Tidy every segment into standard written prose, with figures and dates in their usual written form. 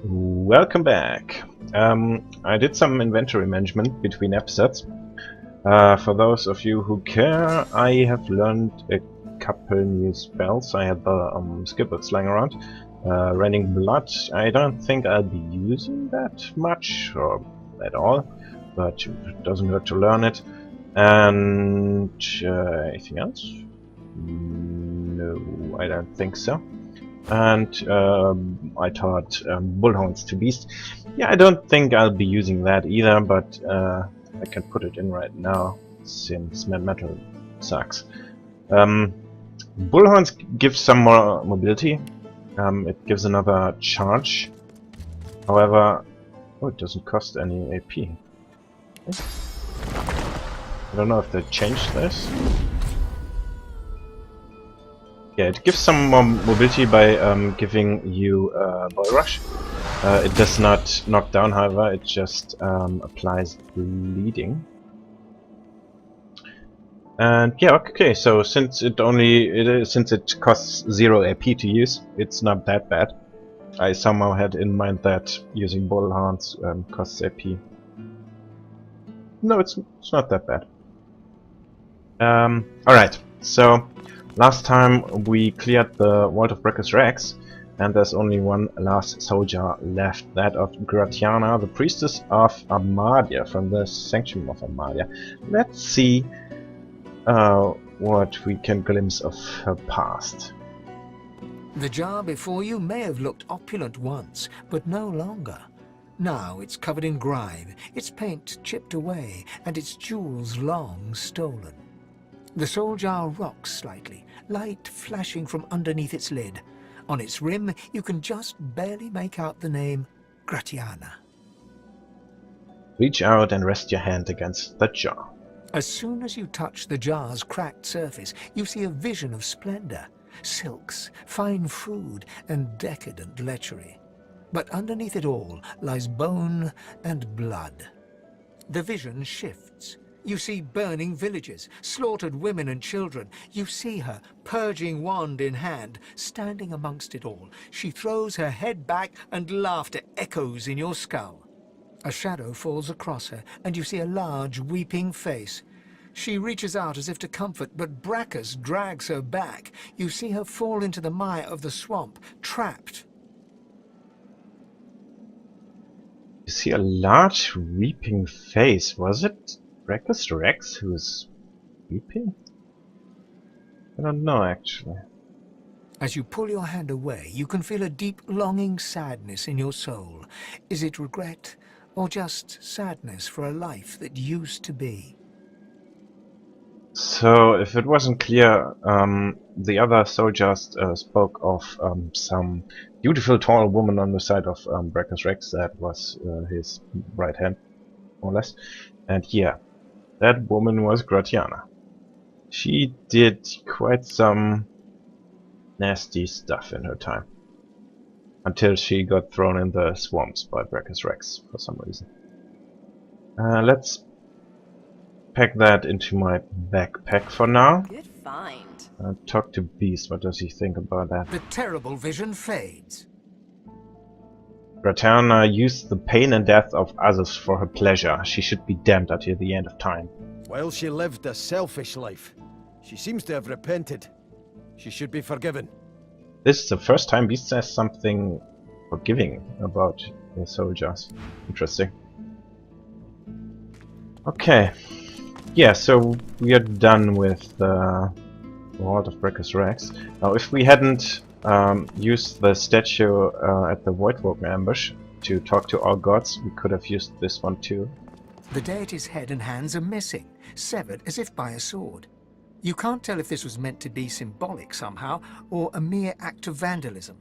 Welcome back. I did some inventory management between episodes. For those of you who care, I have learned a couple new spells. I had the skill books lying around. Raining Blood, I don't think I'll be using that much, or at all, but it doesn't hurt to learn it. And anything else? No, I don't think so. And I taught Bullhounds to Beast. Yeah, I don't think I'll be using that either, but I can put it in right now since metal sucks. Bullhounds gives some more mobility. It gives another charge. However, it doesn't cost any AP. Okay. I don't know if they changed this. Yeah, it gives some more mobility by giving you Boy Rush. It does not knock down, however, it just applies bleeding. And yeah, okay, so since it costs 0 AP to use, it's not that bad. I somehow had in mind that using Bullhounds costs AP. No, it's not that bad. Alright, so last time we cleared the Vault of Breakers Rex, and there's only one last soldier left, that of Graziano, the priestess of Armadia, from the Sanctuary of Armadia. Let's see what we can glimpse of her past. The jar before you may have looked opulent once, but no longer. Now it's covered in grime, its paint chipped away, and its jewels long stolen. The soul jar rocks slightly, light flashing from underneath its lid. On its rim, you can just barely make out the name Graziano. Reach out and rest your hand against the jar. As soon as you touch the jar's cracked surface, you see a vision of splendor, silks, fine food, and decadent lechery. But underneath it all lies bone and blood. The vision shifts. You see burning villages, slaughtered women and children. You see her, purging wand in hand, standing amongst it all. She throws her head back and laughter echoes in your skull. A shadow falls across her, and you see a large, weeping face. She reaches out as if to comfort, but Brachus drags her back. You see her fall into the mire of the swamp, trapped. You see a large, weeping face. Was it Brachus Rex who was weeping? I don't know, actually. As you pull your hand away, you can feel a deep, longing sadness in your soul. Is it regret, or just sadness for a life that used to be? So, if it wasn't clear, the other soldiers spoke of some beautiful tall woman on the side of Brachus Rex. That was his right hand, more or less. And yeah, that woman was Graziano. She did quite some nasty stuff in her time. Until she got thrown in the swamps by Brachus Rex for some reason. Let's pack that into my backpack for now. Good find. Talk to Beast. What does he think about that? The terrible vision fades. Graziano used the pain and death of others for her pleasure. She should be damned until the end of time. While she lived a selfish life, she seems to have repented. She should be forgiven. This is the first time Beast says something forgiving about the soldiers. Interesting. Okay. Yeah, so we are done with the Vault of Breakers Rex. Now, if we hadn't used the statue at the Voidwalker ambush to talk to all gods, we could have used this one too. The deity's head and hands are missing, severed as if by a sword. You can't tell if this was meant to be symbolic somehow, or a mere act of vandalism.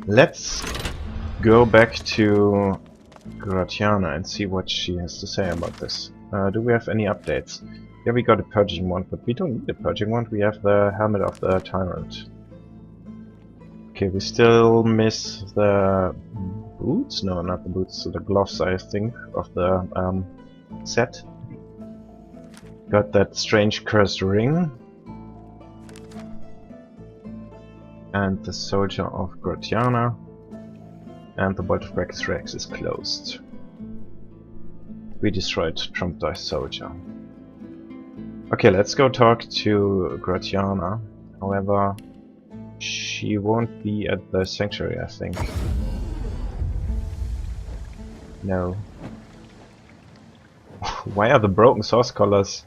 Let's go back to Graziano and see what she has to say about this. Do we have any updates? Yeah, we got a purging wand, but we don't need a purging wand. We have the helmet of the tyrant. Okay, we still miss the boots? No, not the boots, the gloves, I think, of the set. Got that strange cursed ring. and the soldier of Graziano, and the Vault of Brack's Rex is closed. We destroyed Trump Dice soldier. Okay, let's go talk to Graziano. However, she won't be at the sanctuary, I think. No. Why are the broken source collars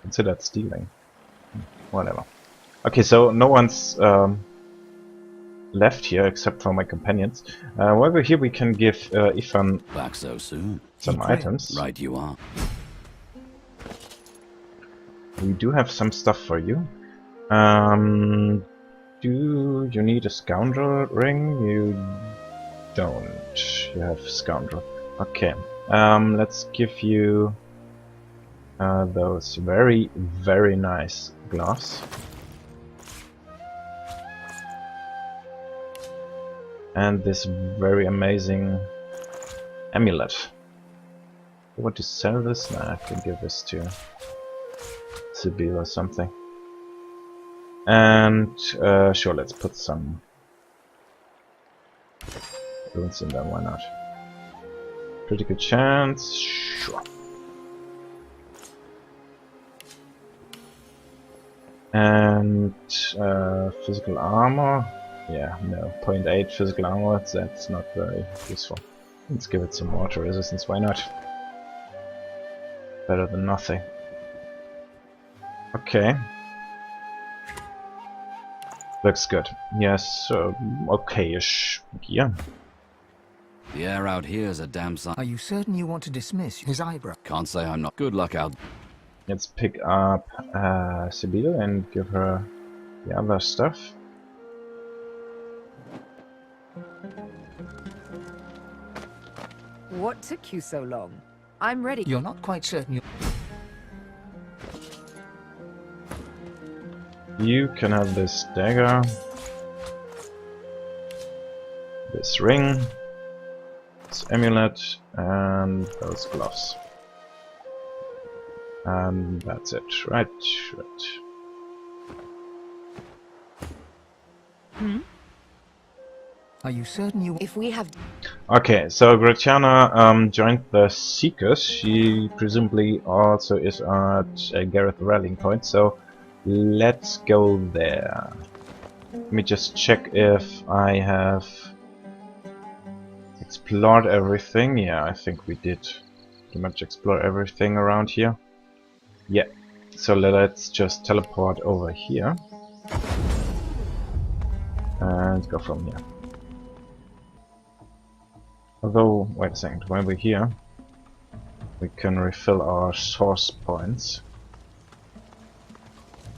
considered stealing? Whatever. Okay, so no one's left here except for my companions. While we're here, we can give Ifan Back so soon. some items. Right you are. We do have some stuff for you. Do you need a scoundrel ring? You don't. You have scoundrel. Okay. Let's give you those very, very nice gloves. And this very amazing amulet. You want to sell this? Nah, I can give this to Saber or something. And sure, let's put some runes in there, why not? Critical chance, sure. And physical armor. Yeah, no, 0.8 physical armor, that's not very useful. Let's give it some water resistance, why not? Better than nothing. Okay. Looks good. Yes, okay-ish gear. The air out here's a damn sight. Are you certain you want to dismiss his eyebrow? Can't say I'm not. Good luck out. Let's pick up Saber and give her the other stuff. What took you so long? I'm ready. You're not quite certain you... You can have this dagger, this ring, this amulet, and those gloves. And that's it, right? Are you certain you... If we have... Okay, so Graziano joined the Seekers. She presumably also is at a Gareth rallying point, so let's go there. Let me just check if I have explored everything. Yeah, I think we did pretty much explore everything around here. Yeah, so let's just teleport over here and go from here. Although, wait a second, while we're here, we can refill our source points.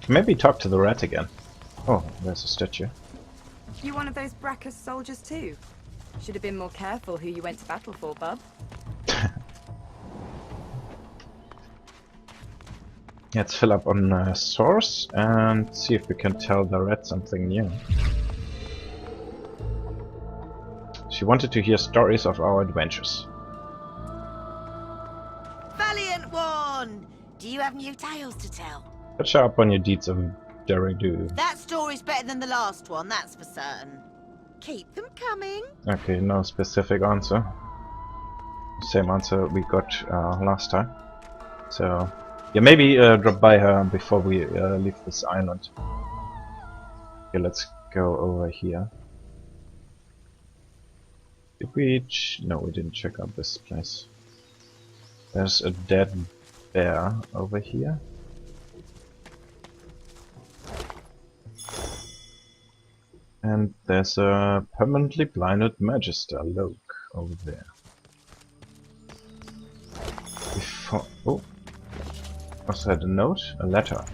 Maybe talk to the rat again. Oh, there's a statue. You one of those Brackus soldiers too? Should have been more careful who you went to battle for, bub. Let's fill up on source and see if we can tell the rat something new. She wanted to hear stories of our adventures. Valiant one! Do you have new tales to tell? Catch up on your deeds of daring do. That story's better than the last one, that's for certain. Keep them coming. Okay, no specific answer. Same answer we got last time. So, yeah, maybe drop by her before we leave this island. Okay, let's go over here. Did we... No, we didn't check out this place. There's a dead bear over here. And there's a permanently blinded Magister Loke over there. Before... Oh! Was that a note? A letter.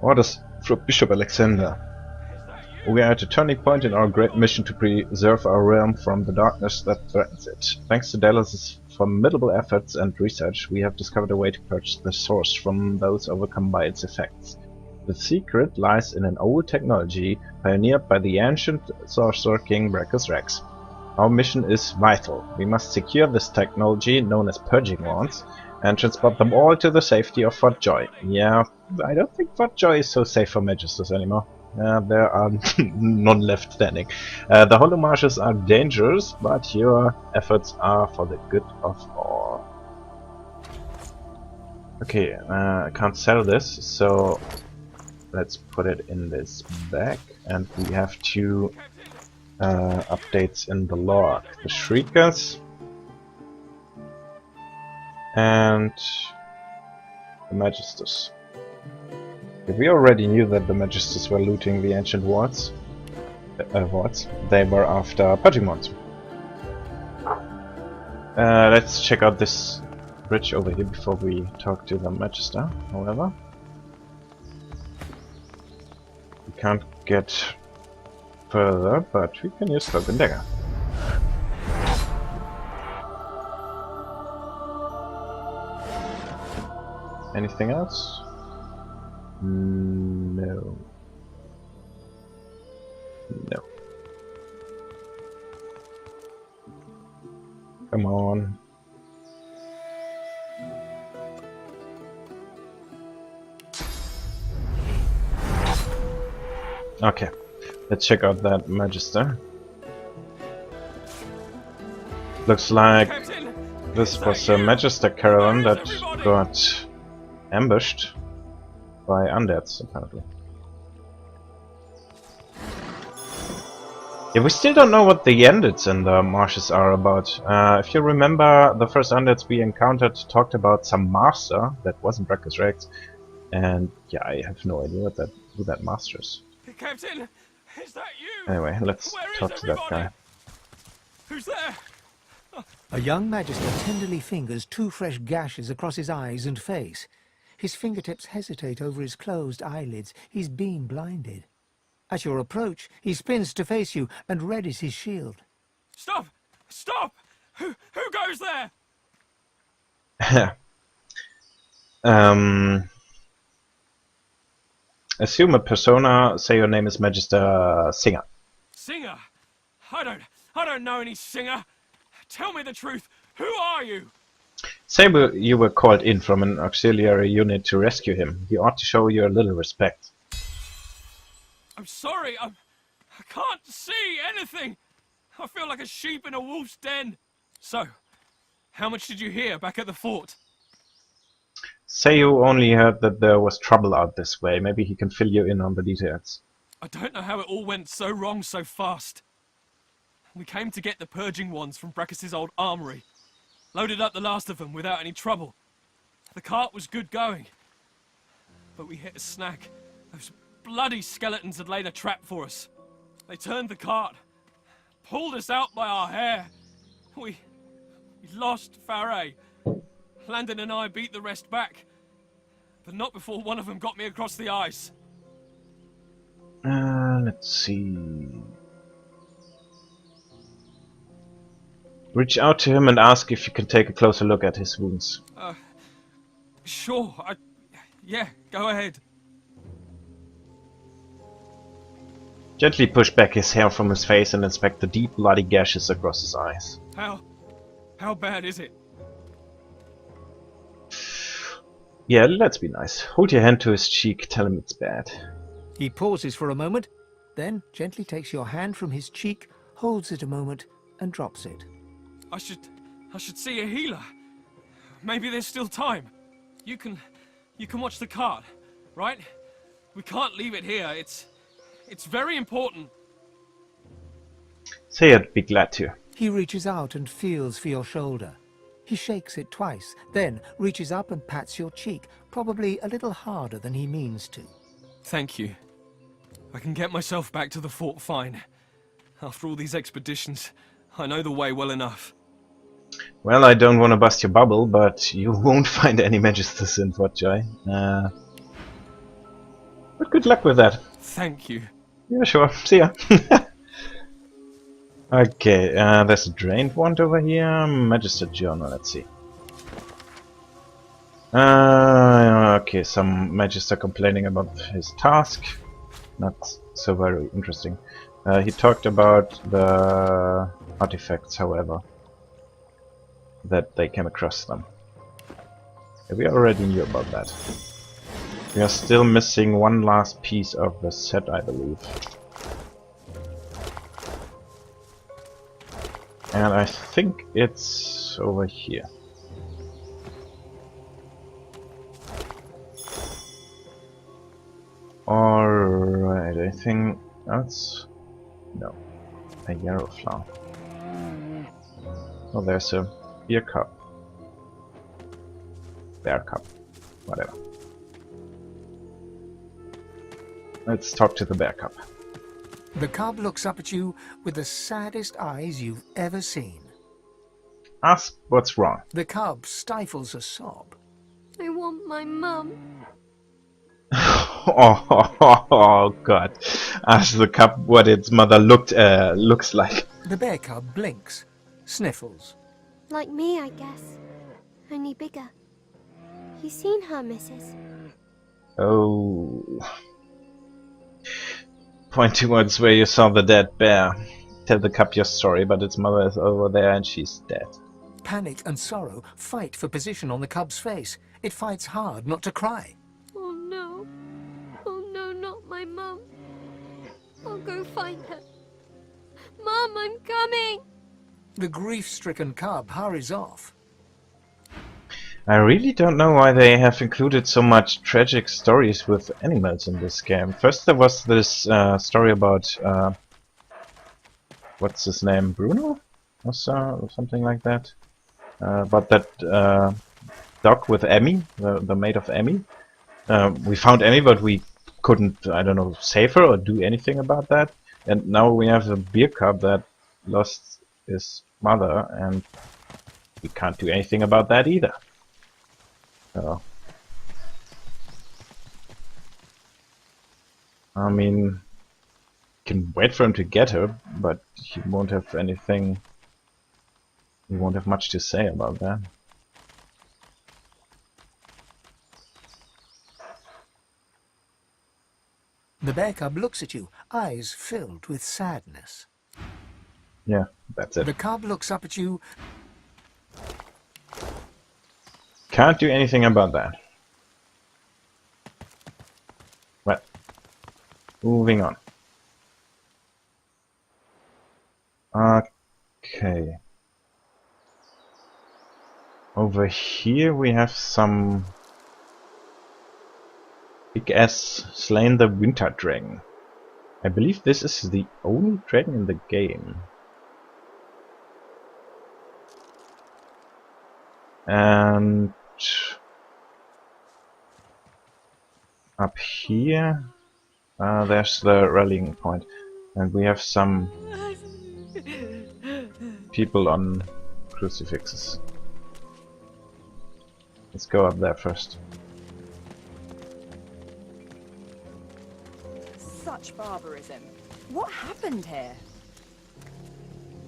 Orders from Bishop Alexander. We are at a turning point in our great mission to preserve our realm from the darkness that threatens it. Thanks to Dallas's formidable efforts and research, we have discovered a way to purge the source from those overcome by its effects. The secret lies in an old technology pioneered by the ancient sorcerer King Brackus Rex. Our mission is vital. We must secure this technology, known as purging wands, and transport them all to the safety of Fort Joy. Yeah, I don't think Fort Joy is so safe for Magisters anymore. There are none left standing. The hollow marshes are dangerous, but your efforts are for the good of all. Okay, I can't sell this, so let's put it in this bag, and we have two updates in the log. The Shriekers and the Magisters. We already knew that the Magisters were looting the ancient wards. They were after purging mods. Let's check out this bridge over here before we talk to the Magister, however. We can't get further, but we can use Cloak and Dagger. Anything else? No. No. Come on. Okay, let's check out that Magister. Looks like this was a Magister caravan that got ambushed by undeads, apparently. Yeah, we still don't know what the undeads in the marshes are about. If you remember, the first undeads we encountered talked about some master that wasn't Brackus Rex, and yeah, I have no idea who that master is. Captain, is that you? Anyway, let's talk to that guy. Who's there? A young Magister tenderly fingers two fresh gashes across his eyes and face. His fingertips hesitate over his closed eyelids. He's been blinded. At your approach, he spins to face you and readies his shield. Stop! Stop! Who goes there? Assume a persona, say your name is Magister Singer. Singer? I don't know any singer. Tell me the truth. Who are you? Saber, you were called in from an auxiliary unit to rescue him. He ought to show you a little respect. I'm sorry. I can't see anything. I feel like a sheep in a wolf's den. So, how much did you hear back at the fort? Say you only heard that there was trouble out this way. Maybe he can fill you in on the details. I don't know how it all went so wrong so fast. We came to get the purging wands from Brackus's old armory. Loaded up the last of them without any trouble. The cart was good going. But we hit a snag. Those bloody skeletons had laid a trap for us. They turned the cart, pulled us out by our hair. We lost Faray. Landon and I beat the rest back, but not before one of them got me across the ice. Let's see. Reach out to him and ask if you can take a closer look at his wounds. Sure. Yeah, go ahead. Gently push back his hair from his face and inspect the deep bloody gashes across his eyes. How bad is it? Yeah, let's be nice. Hold your hand to his cheek, tell him it's bad. He pauses for a moment, then gently takes your hand from his cheek, holds it a moment, and drops it. I should see a healer. Maybe there's still time. You can watch the cart, right? We can't leave it here. It's very important. Say I'd be glad to. He reaches out and feels for your shoulder. He shakes it twice, then reaches up and pats your cheek, probably a little harder than he means to. Thank you. I can get myself back to the fort fine. After all these expeditions, I know the way well enough. Well, I don't want to bust your bubble, but you won't find any Magisters in Fort Joy. But good luck with that. Thank you. Yeah, sure. See ya. Okay, there's a drained wand over here. Magister Journal, let's see. Okay, some Magister complaining about his task. Not so very interesting. He talked about the artifacts, however, that they came across them. We already knew about that. We are still missing one last piece of the set, I believe. And I think it's over here. Alright, I think that's... no. A yarrow flower. Oh, there's a beer cup. Bear cup. Whatever. Let's talk to the bear cup. The cub looks up at you with the saddest eyes you've ever seen. Ask what's wrong. The cub stifles a sob. I want my mum. Oh God! Ask the cub what its mother looks like. The bear cub blinks, sniffles. Like me, I guess. Only bigger. You seen her, missus? Oh. Point towards where you saw the dead bear. Tell the cub your story, but its mother is over there and she's dead. Panic and sorrow fight for position on the cub's face. It fights hard not to cry. Oh no. Oh no, not my mum. I'll go find her. Mum, I'm coming! The grief-stricken cub hurries off. I really don't know why they have included so much tragic stories with animals in this game. First there was this story about what's his name, Bruno? Or something like that. About that dog with Emmy, the maid of Emmy. We found Emmy, but we couldn't, I don't know, save her or do anything about that. And now we have a beer cub that lost his mother, and we can't do anything about that either. I mean, you can wait for him to get her, but he won't have anything. He won't have much to say about that. The bear cub looks at you, eyes filled with sadness. Yeah, that's it. The cub looks up at you. Can't do anything about that. Well, moving on. Okay. Over here we have some big ass slain the winter dragon. I believe this is the only dragon in the game. And up here there's the rallying point, and we have some people on crucifixes. Let's go up there first. Such barbarism. What happened here?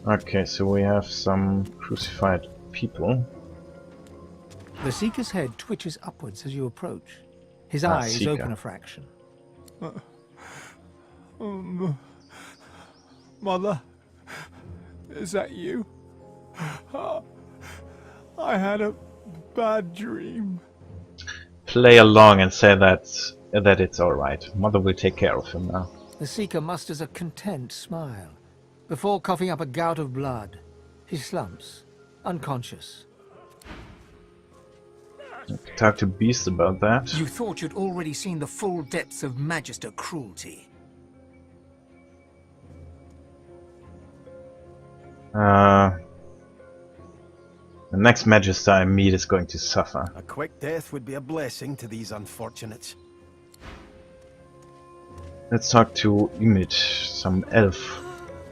Okay, so we have some crucified people. The Seeker's head twitches upwards as you approach. His eyes Seeker. open a fraction. Mother, is that you? I had a bad dream. Play along and say that it's alright. Mother will take care of him now. The Seeker musters a content smile. Before coughing up a gout of blood, he slumps, unconscious. Talk to Beast about that. You thought you'd already seen the full depths of Magister cruelty. The next Magister I meet is going to suffer. A quick death would be a blessing to these unfortunates. Let's talk to Ymit, some elf.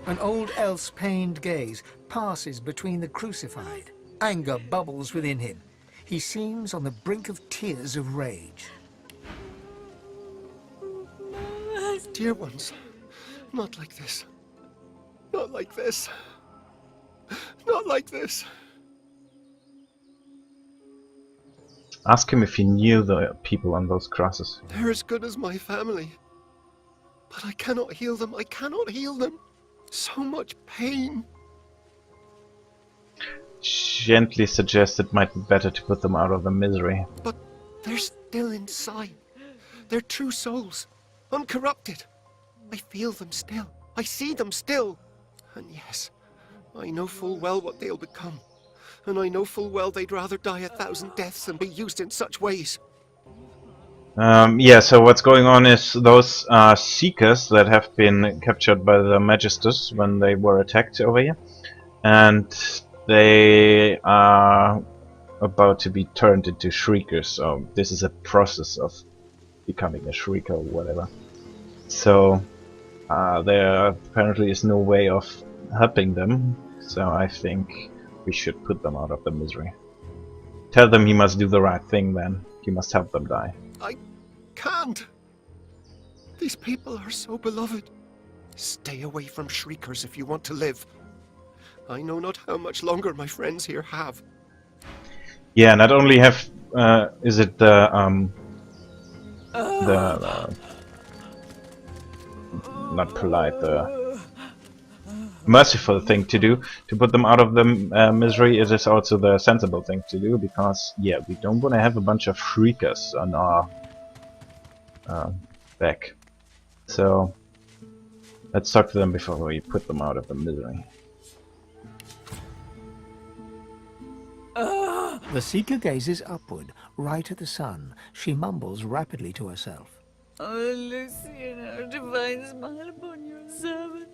An old elf's pained gaze passes between the crucified. Anger bubbles within him. He seems on the brink of tears of rage. Dear ones, not like this. Not like this. Not like this. Ask him if he knew the people on those crosses. They're as good as my family. But I cannot heal them. I cannot heal them. So much pain. gently suggest it might be better to put them out of the misery. But they're still inside. They're true souls, uncorrupted. I feel them still. I see them still. And yes, I know full well what they'll become. And I know full well they'd rather die 1,000 deaths than be used in such ways. Yeah, so what's going on is those Seekers that have been captured by the Magisters when they were attacked over here. And they are about to be turned into Shriekers, so this is a process of becoming a Shrieker or whatever. So there apparently is no way of helping them, so I think we should put them out of the misery. Tell them he must do the right thing then. He must help them die. I can't. These people are so beloved. Stay away from Shriekers if you want to live. I know not how much longer my friends here have. Yeah, not only have is it the not polite, the merciful thing to do to put them out of the misery. It is also the sensible thing to do, because yeah, we don't want to have a bunch of Shriekers on our back. So let's talk to them before we put them out of the misery. The Seeker gazes upward, right at the sun. She mumbles rapidly to herself. Oh, Lucian, divine smile upon your servant.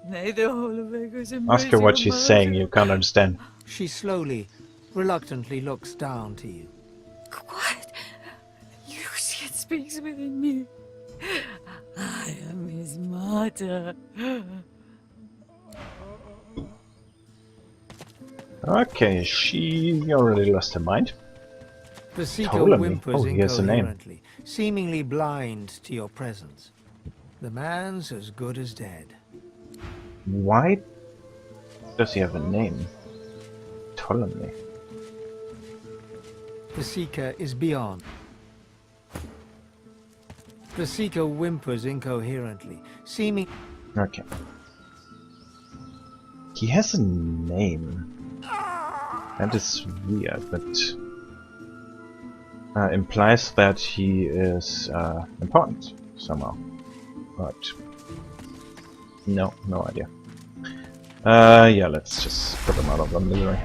May the whole of Echo's embrace Ask her what your she's saying, martyr. you can't understand. She slowly, reluctantly looks down to you. Quiet. Lucian speaks within me. I am his martyr. Okay, she already lost her mind. The Seeker Ptolemy. whimpers Oh, he has a name. incoherently, seemingly blind to your presence. The man's as good as dead. Why does he have a name? Ptolemy. The Seeker is beyond. The Seeker whimpers incoherently, seeming... Okay. He has a name. That is weird, but implies that he is important somehow. But no idea. Yeah, let's just put him out of the misery.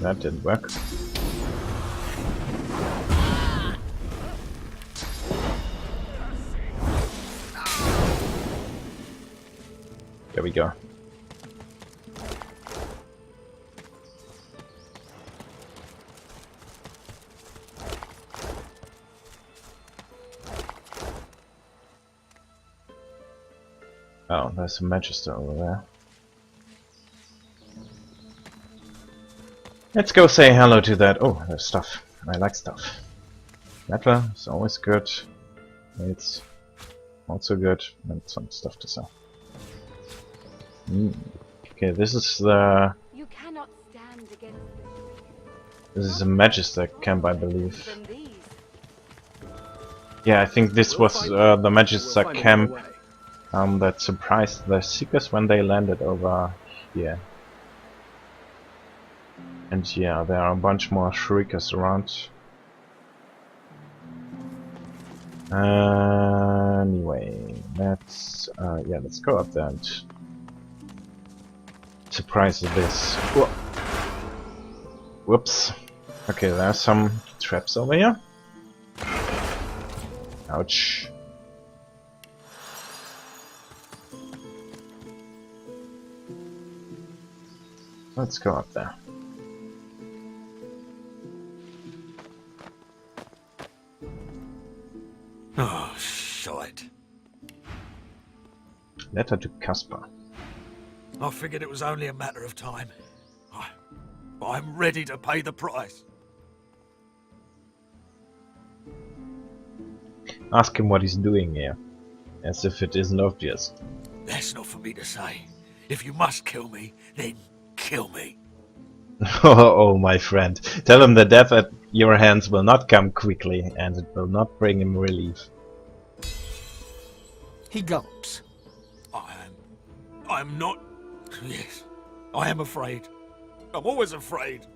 That didn't work. There we go. Oh, there's a Magister over there. Let's go say hello to that. Oh, there's stuff. I like stuff. Metal is always good. It's also good. And some stuff to sell. Okay, this is the... You cannot stand against This is a Magister camp, I believe. Yeah, I think this was the Magister camp that surprised the Seekers when they landed over here. And yeah, there are a bunch more Shriekers around. Anyway, let's go up there and surprise this. Whoops. Okay, there are some traps over here. Ouch. Let's go up there. Oh, shite. Letter to Casper. I figured it was only a matter of time. I'm ready to pay the price. Ask him what he's doing here. As if it isn't obvious. That's not for me to say. If you must kill me, then kill me. Oh, my friend. Tell him the death at your hands will not come quickly, and it will not bring him relief. He gulps. I'm not... Yes, I am afraid. I'm always afraid.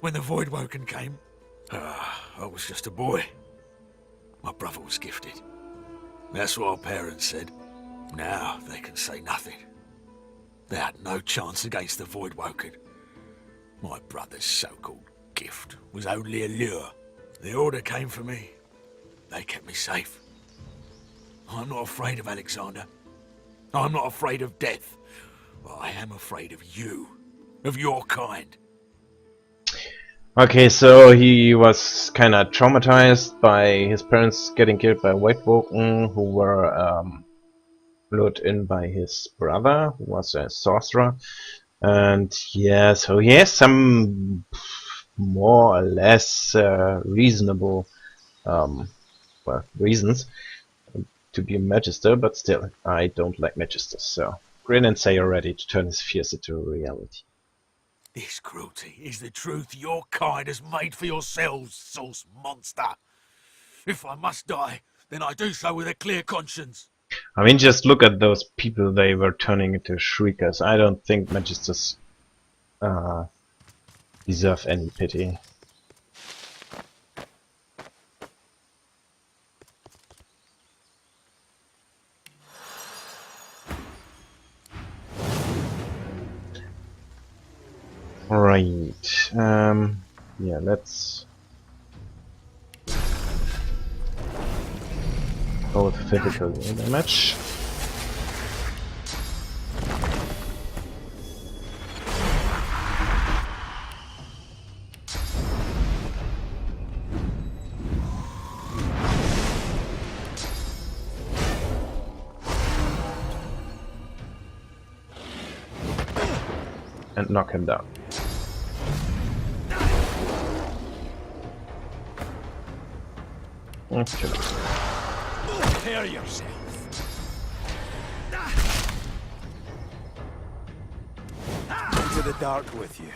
When the Voidwoken came, I was just a boy. My brother was gifted. That's what our parents said. Now they can say nothing. They had no chance against the Voidwoken. My brother's so-called gift was only a lure. The Order came for me. They kept me safe. I'm not afraid of Alexander. I'm not afraid of death. But I am afraid of you. Of your kind. Okay, so he was kind of traumatized by his parents getting killed by Voidwoken, who were lured in by his brother, who was a sorcerer. And yeah, so he has some more or less reasonable reasons to be a magister, but still, I don't like magisters, so grin and say you're ready to turn his fears into reality. This cruelty is the truth your kind has made for yourselves, source monster. If I must die, then I do so with a clear conscience. I mean, just look at those people they were turning into shriekers. I don't think magisters deserve any pity. Right. Yeah, let's go with physical damage. And knock him down. Okay. Prepare yourself. Into the dark with you.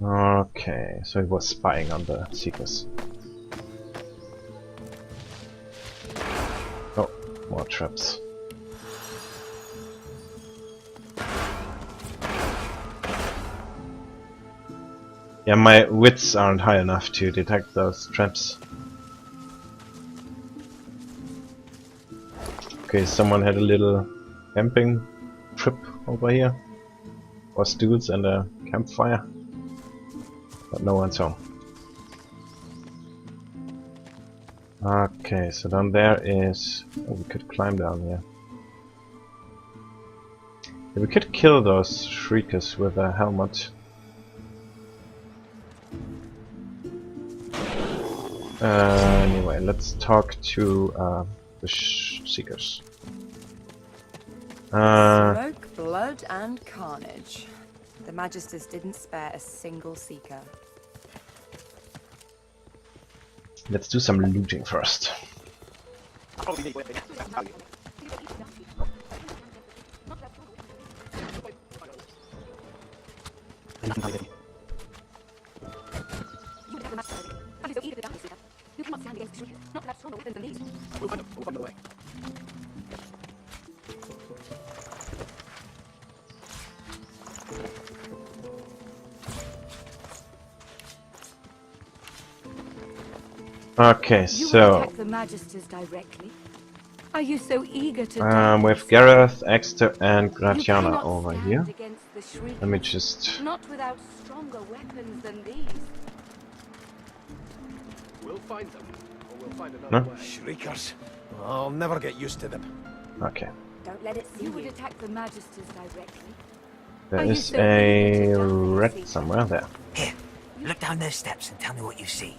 Okay, so he was spying on the Seekers. Oh, more traps. Yeah, my wits aren't high enough to detect those traps. Okay, someone had a little camping trip over here. Or stools and a campfire. But no one's home. Okay, so down there is... Oh, we could climb down here. Yeah, we could kill those shriekers with a helmet. Anyway, let's talk to the Seekers. Smoke, blood, and carnage. The Magisters didn't spare a single Seeker. Let's do some looting first. Okay, so attack the Magisters directly? Are you so eager to with Gareth, Exeter, and Graziano over here. Let me just... Not without stronger weapons than these. We'll find them, or we'll find another way. Shriekers. I'll never get used to them. Okay. Don't let it see you. Would attack the Magisters directly. There is a red somewhere there. Here, look down those steps and tell me what you see.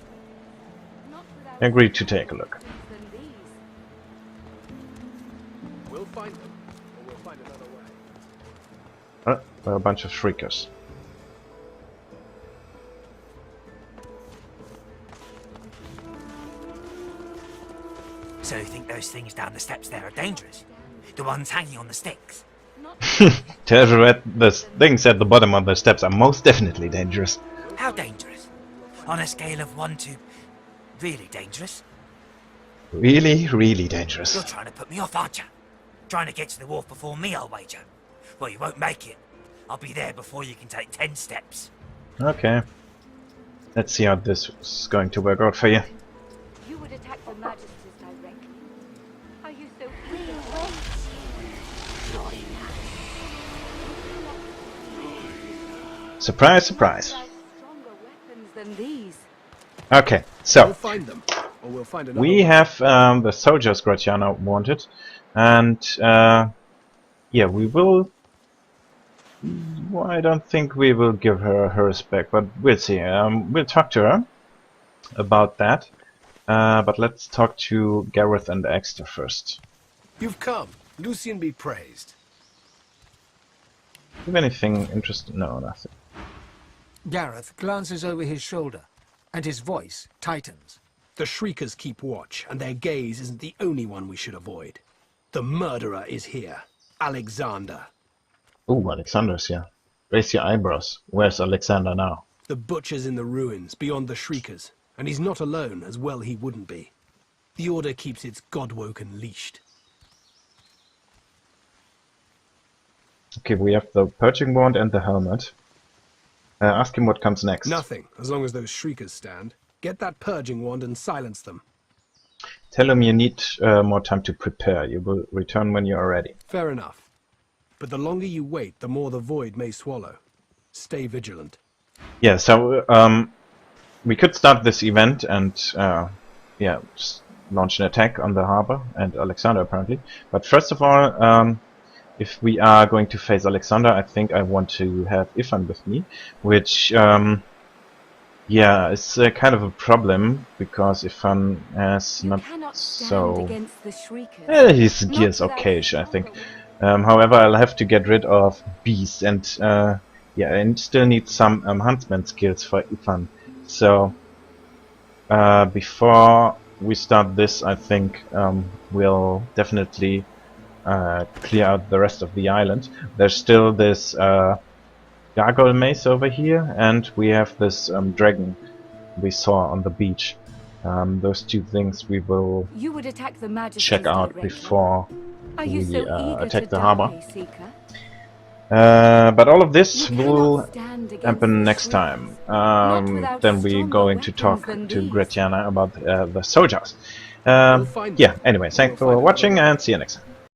Agreed to take a look. We'll find them, or we'll find another way. There are a bunch of shriekers. So you think those things down the steps there are dangerous? The ones hanging on the sticks? The things at the bottom of the steps are most definitely dangerous. How dangerous? On a scale of 1 to Really dangerous? Really, really dangerous. You're trying to put me off, aren't you? Trying to get to the wharf before me, I'll wager. Well, you won't make it. I'll be there before you can take 10 steps. Okay. Let's see how this is going to work out for you. You would attack the Magisters directly. Are you so eager? Surprise, surprise. Stronger weapons than these. Okay, We'll so find them, or we'll find another we one. have the soldiers Graziano wanted, and yeah, we will. Well, I don't think we will give her her respect, but we'll see. We'll talk to her about that. But let's talk to Gareth and Exeter first. You've come. Lucian be praised. Have anything interesting? No, nothing. Gareth glances over his shoulder, and his voice tightens. The Shriekers keep watch, and their gaze isn't the only one we should avoid. The murderer is here. Alexander. Oh, Alexander's here. Raise your eyebrows. Where's Alexander now? The butcher's in the ruins, beyond the Shriekers. And he's not alone, as well he wouldn't be. The Order keeps its godwoken leashed. Okay, we have the purging wand and the helmet. Ask him what comes next. Nothing, as long as those Shriekers stand. Get that purging wand and silence them. Tell him you need more time to prepare. You will return when you are ready. Fair enough. But the longer you wait, the more the void may swallow. Stay vigilant. Yeah, so we could start this event and yeah, just launch an attack on the harbor and Alexander apparently. But first of all, if we are going to face Alexander, I think I want to have Ifan with me, which yeah, it's kind of a problem because Ifan has not so. His gear's okayish, I think. However, I'll have to get rid of Beast and yeah, and still need some huntsman skills for Ifan. So before we start this, I think we'll definitely clear out the rest of the island. There's still this gargoyle maze over here, and we have this dragon we saw on the beach. Those two things we will check out before we attack the harbor. But all of this will happen next time. Then we're going to talk to Graziano about the soldiers. Yeah, anyway, thanks for watching and see you next time.